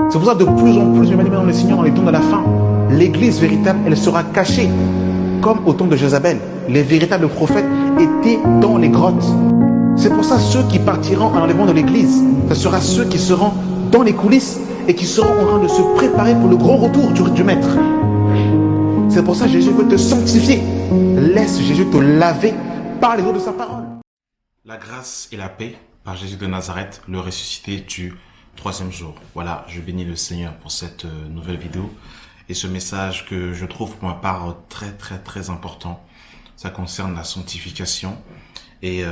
C'est pour ça que de plus en plus, bien-aimés dans le Seigneur, dans les temps de la fin, l'église véritable, elle sera cachée. Comme au temps de Jézabel, les véritables prophètes étaient dans les grottes. C'est pour ça ceux qui partiront à l'enlèvement de l'église, ce sera ceux qui seront dans les coulisses et qui seront en train de se préparer pour le grand retour du Maître. C'est pour ça que Jésus veut te sanctifier. Laisse Jésus te laver par les eaux de sa parole. La grâce et la paix par Jésus de Nazareth, le ressuscité du troisième jour. Voilà, je bénis le Seigneur pour cette nouvelle vidéo et ce message que je trouve pour ma part très important. Ça concerne la sanctification et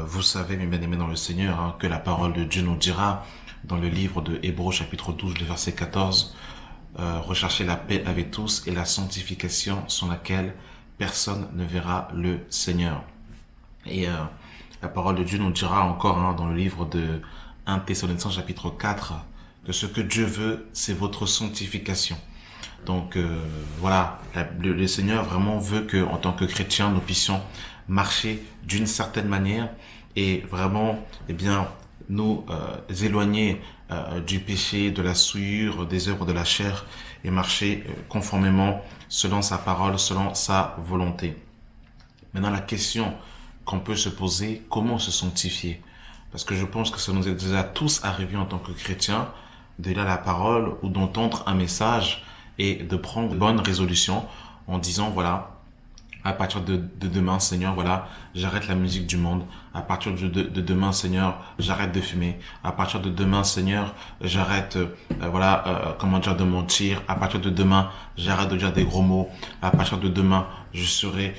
vous savez, mes bien-aimés dans le Seigneur, hein, que la parole de Dieu nous dira dans le livre de Hébreux chapitre 12, le verset 14, recherchez la paix avec tous et la sanctification sans laquelle personne ne verra le Seigneur. Et la parole de Dieu nous dira encore hein, dans le livre de 1 Thessaloniciens chapitre 4 que ce que Dieu veut, c'est votre sanctification. Donc voilà, le Seigneur vraiment veut que, en tant que chrétiens, nous puissions marcher d'une certaine manière et vraiment, eh bien, nous éloigner du péché, de la souillure, des œuvres de la chair et marcher conformément selon sa parole, selon sa volonté. Maintenant, la question qu'on peut se poser, comment se sanctifier? Parce que je pense que ça nous est déjà tous arrivé en tant que chrétiens de lire la parole ou d'entendre un message et de prendre de bonnes résolutions en disant voilà, à partir de demain, Seigneur, voilà, j'arrête la musique du monde. À partir de demain, Seigneur, j'arrête de fumer. À partir de demain, Seigneur, j'arrête, comment dire, de mentir. À partir de demain, j'arrête de dire des gros mots. À partir de demain, je serai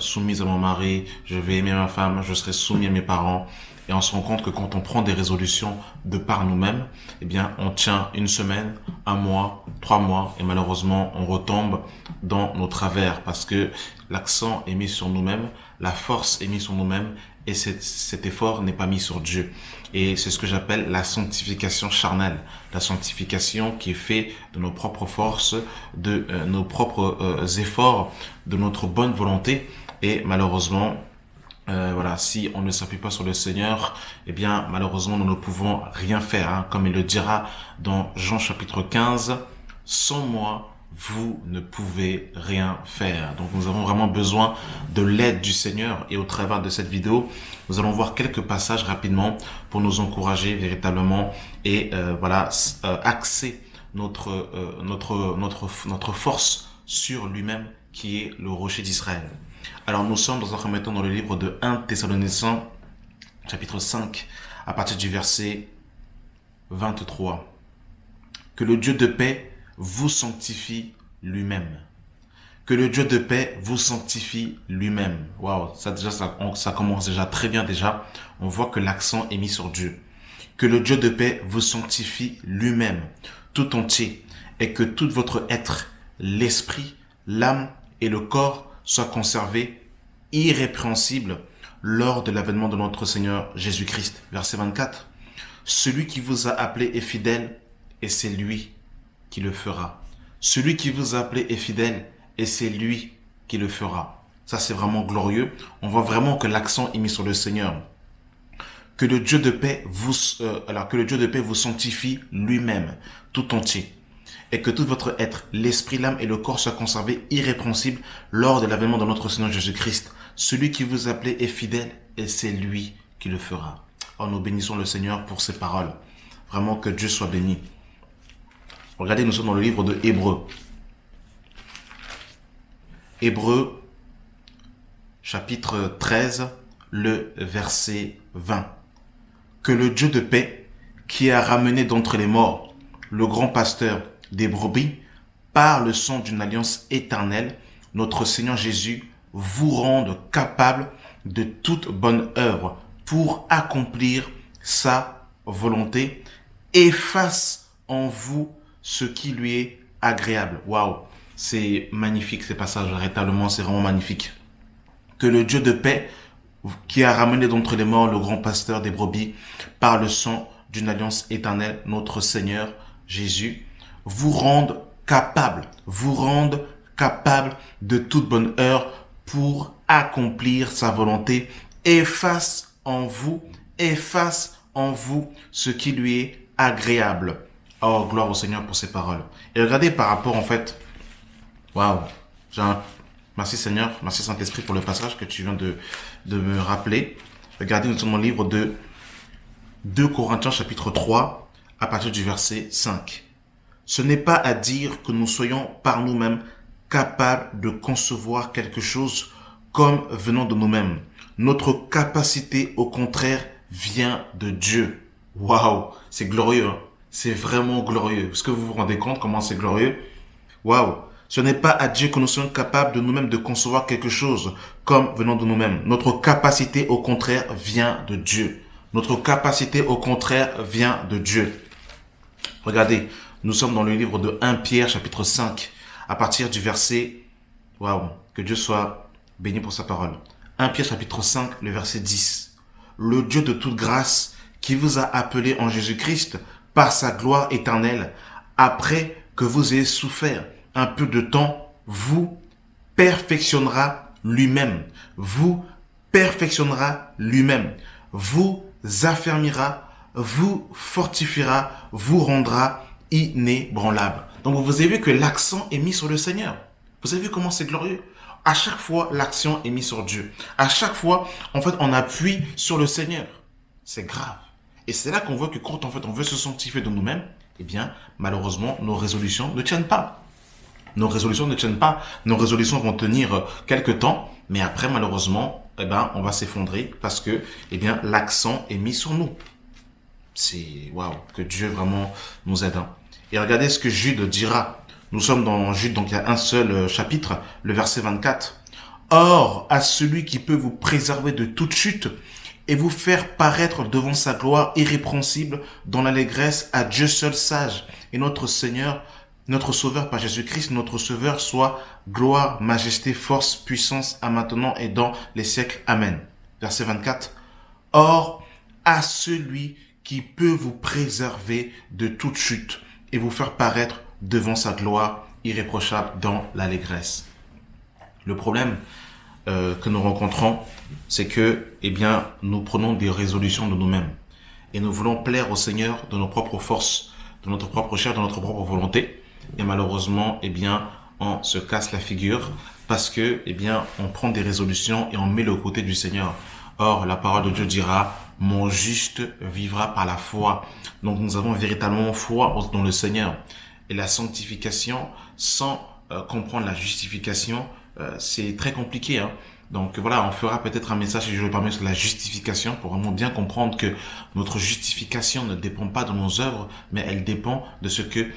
soumise à mon mari. Je vais aimer ma femme. Je serai soumis à mes parents. Et on se rend compte que quand on prend des résolutions de par nous-mêmes, eh bien, on tient une semaine, un mois, 3 mois, et malheureusement, on retombe dans nos travers parce que l'accent est mis sur nous-mêmes, la force est mise sur nous-mêmes, et cet effort n'est pas mis sur Dieu. Et c'est ce que j'appelle la sanctification charnelle, la sanctification qui est faite de nos propres forces, de nos propres efforts, de notre bonne volonté, et malheureusement, voilà, si on ne s'appuie pas sur le Seigneur, eh bien, malheureusement, nous ne pouvons rien faire, hein, comme il le dira dans Jean chapitre 15, sans moi, vous ne pouvez rien faire. Donc, nous avons vraiment besoin de l'aide du Seigneur et au travers de cette vidéo, nous allons voir quelques passages rapidement pour nous encourager véritablement et, axer notre force sur lui-même qui est le rocher d'Israël. Alors nous sommes dans un premier temps dans le livre de 1 Thessaloniciens chapitre 5 à partir du verset 23. Que le Dieu de paix vous sanctifie lui-même. Que le Dieu de paix vous sanctifie lui-même. Waouh, ça commence déjà très bien déjà. On voit que l'accent est mis sur Dieu. Que le Dieu de paix vous sanctifie lui-même, tout entier, et que tout votre être, l'esprit, l'âme et le corps soit conservé irrépréhensible lors de l'avènement de notre Seigneur Jésus-Christ. Verset 24. Celui qui vous a appelé est fidèle et c'est lui qui le fera. Celui qui vous a appelé est fidèle et c'est lui qui le fera. Ça, c'est vraiment glorieux. On voit vraiment que l'accent est mis sur le Seigneur. Que le Dieu de paix vous sanctifie lui-même, tout entier. Et que tout votre être, l'esprit, l'âme et le corps soient conservés irrépréhensibles lors de l'avènement de notre Seigneur Jésus-Christ. Celui qui vous appelait est fidèle et c'est lui qui le fera. Oh, nous bénissons le Seigneur pour ses paroles. Vraiment que Dieu soit béni. Regardez, nous sommes dans le livre de Hébreux. Hébreux, chapitre 13, le verset 20. Que le Dieu de paix, qui a ramené d'entre les morts le grand pasteur des brebis, par le sang d'une alliance éternelle, notre Seigneur Jésus vous rende capable de toute bonne œuvre pour accomplir sa volonté et fasse en vous ce qui lui est agréable. Waouh, c'est magnifique ces passages, véritablement, c'est vraiment magnifique. Que le Dieu de paix, qui a ramené d'entre les morts le grand pasteur des brebis, par le sang d'une alliance éternelle, notre Seigneur Jésus, vous rende capable de toute bonne œuvre pour accomplir sa volonté et fasse en vous ce qui lui est agréable. Oh, gloire au Seigneur pour ces paroles. Et regardez par rapport, en fait, waouh, merci Seigneur, merci Saint-Esprit pour le passage que tu viens de me rappeler. Regardez, nous sommes dans le livre de 2 Corinthiens chapitre 3, à partir du verset 5. Ce n'est pas à dire que nous soyons par nous-mêmes capables de concevoir quelque chose comme venant de nous-mêmes. Notre capacité, au contraire, vient de Dieu. Waouh, c'est glorieux, hein? C'est vraiment glorieux. Est-ce que vous vous rendez compte comment c'est glorieux? Waouh. Ce n'est pas à Dieu que nous soyons capables de nous-mêmes de concevoir quelque chose comme venant de nous-mêmes. Notre capacité, au contraire, vient de Dieu. Notre capacité, au contraire, vient de Dieu. Regardez, nous sommes dans le livre de 1 Pierre, chapitre 5, à partir du verset... Waouh, que Dieu soit béni pour sa parole. 1 Pierre, chapitre 5, le verset 10. Le Dieu de toute grâce, qui vous a appelé en Jésus-Christ par sa gloire éternelle, après que vous ayez souffert un peu de temps, vous perfectionnera lui-même. Vous perfectionnera lui-même. Vous affermira, vous fortifiera, vous rendra inébranlable. Donc vous avez vu que l'accent est mis sur le Seigneur. Vous avez vu comment c'est glorieux? À chaque fois, l'accent est mis sur Dieu. À chaque fois, en fait, on appuie sur le Seigneur. C'est grave. Et c'est là qu'on voit que quand en fait on veut se sanctifier de nous-mêmes, eh bien, malheureusement, nos résolutions ne tiennent pas. Nos résolutions ne tiennent pas. Nos résolutions vont tenir quelques temps, mais après, malheureusement, eh ben, on va s'effondrer parce que, eh bien, l'accent est mis sur nous. C'est, waouh, que Dieu vraiment nous aide. Et regardez ce que Jude dira. Nous sommes dans Jude, donc il y a un seul chapitre, le verset 24. Or, à celui qui peut vous préserver de toute chute et vous faire paraître devant sa gloire irrépréhensible dans l'allégresse, à Dieu seul sage et notre Seigneur, notre Sauveur par Jésus-Christ, notre Sauveur, soit gloire, majesté, force, puissance à maintenant et dans les siècles. Amen. Verset 24. Or, à celui qui peut vous préserver de toute chute et vous faire paraître devant sa gloire irréprochable dans l'allégresse. Le problème que nous rencontrons, c'est que, eh bien, nous prenons des résolutions de nous-mêmes et nous voulons plaire au Seigneur de nos propres forces, de notre propre chair, de notre propre volonté. Et malheureusement, eh bien, on se casse la figure parce que, eh bien, on prend des résolutions et on met le côté du Seigneur. Or, la parole de Dieu dira, mon juste vivra par la foi. Donc, nous avons véritablement foi dans le Seigneur. Et la sanctification, sans comprendre la justification, c'est très compliqué, hein. Donc voilà, on fera peut-être un message, si je le permets, sur la justification pour vraiment bien comprendre que notre justification ne dépend pas de nos œuvres, mais elle dépend de ce que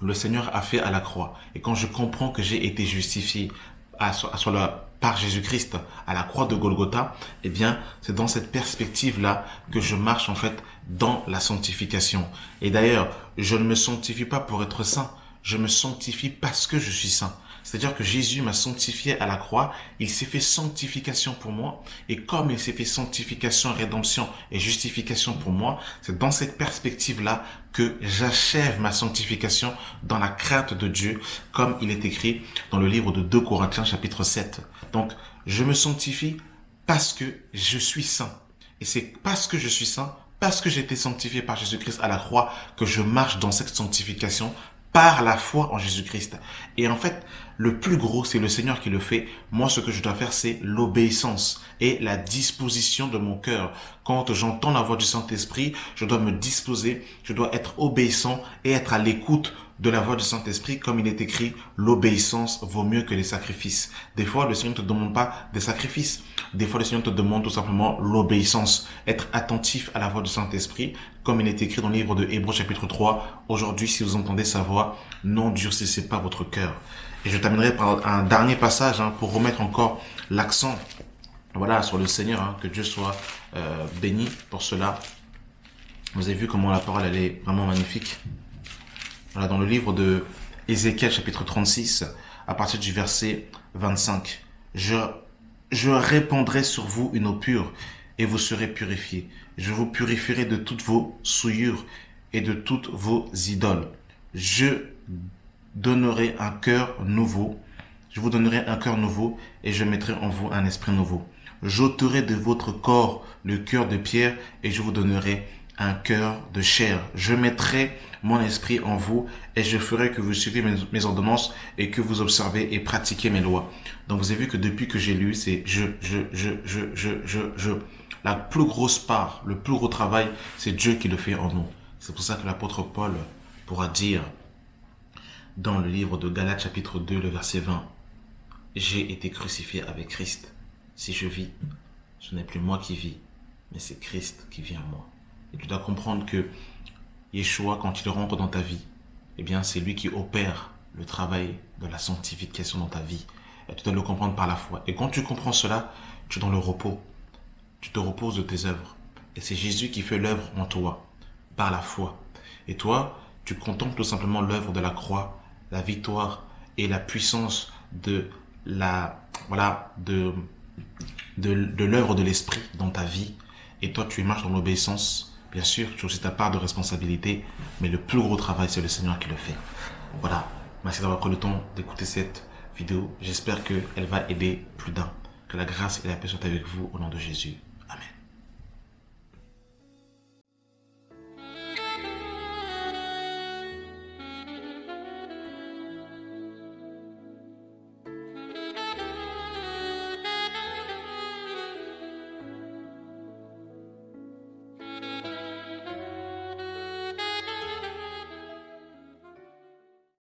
le Seigneur a fait à la croix. Et quand je comprends que j'ai été justifié par Jésus-Christ à la croix de Golgotha, eh bien, c'est dans cette perspective-là que je marche en fait dans la sanctification. Et d'ailleurs, je ne me sanctifie pas pour être saint, je me sanctifie parce que je suis saint. C'est-à-dire que Jésus m'a sanctifié à la croix, il s'est fait sanctification pour moi, et comme il s'est fait sanctification, rédemption et justification pour moi, c'est dans cette perspective-là que j'achève ma sanctification dans la crainte de Dieu, comme il est écrit dans le livre de 2 Corinthiens chapitre 7. Donc, je me sanctifie parce que je suis saint. Et c'est parce que je suis saint, parce que j'ai été sanctifié par Jésus-Christ à la croix, que je marche dans cette sanctification par la foi en Jésus-Christ. Et en fait, le plus gros, c'est le Seigneur qui le fait. Moi, ce que je dois faire, c'est l'obéissance et la disposition de mon cœur. Quand j'entends la voix du Saint-Esprit, je dois me disposer, je dois être obéissant et être à l'écoute de la voix du Saint-Esprit, comme il est écrit, l'obéissance vaut mieux que les sacrifices. Des fois, le Seigneur ne te demande pas des sacrifices. Des fois, le Seigneur te demande tout simplement l'obéissance. Être attentif à la voix du Saint-Esprit, comme il est écrit dans le livre de Hébreux chapitre 3. Aujourd'hui, si vous entendez sa voix, n'endurcissez pas votre cœur. Et je terminerai par un dernier passage pour remettre encore l'accent sur le Seigneur. Que Dieu soit béni pour cela. Vous avez vu comment la parole elle est vraiment magnifique. Voilà, dans le livre de Ézéchiel chapitre 36, à partir du verset 25. Je répandrai sur vous une eau pure et vous serez purifiés. Je vous purifierai de toutes vos souillures et de toutes vos idoles. Je donnerai un cœur nouveau. Je vous donnerai un cœur nouveau et je mettrai en vous un esprit nouveau. J'ôterai de votre corps le cœur de pierre et je vous donnerai un cœur de chair. Je mettrai mon esprit en vous et je ferai que vous suivez mes ordonnances et que vous observez et pratiquez mes lois. Donc vous avez vu que depuis que j'ai lu, c'est la plus grosse part, le plus gros travail, c'est Dieu qui le fait en nous. C'est pour ça que l'apôtre Paul pourra dire dans le livre de Galates chapitre 2, le verset 20, j'ai été crucifié avec Christ. Si je vis, ce n'est plus moi qui vis, mais c'est Christ qui vit en moi. Et tu dois comprendre que Yeshua, quand il rentre dans ta vie, eh bien, c'est lui qui opère le travail de la sanctification dans ta vie. Et tu dois le comprendre par la foi. Et quand tu comprends cela, tu es dans le repos. Tu te reposes de tes œuvres. Et c'est Jésus qui fait l'œuvre en toi, par la foi. Et toi, tu contemples tout simplement l'œuvre de la croix, la victoire et la puissance de l'œuvre de l'esprit dans ta vie. Et toi, tu marches dans l'obéissance. Bien sûr, tu as aussi ta part de responsabilité, mais le plus gros travail, c'est le Seigneur qui le fait. Voilà. Merci d'avoir pris le temps d'écouter cette vidéo. J'espère qu'elle va aider plus d'un. Que la grâce et la paix soient avec vous au nom de Jésus.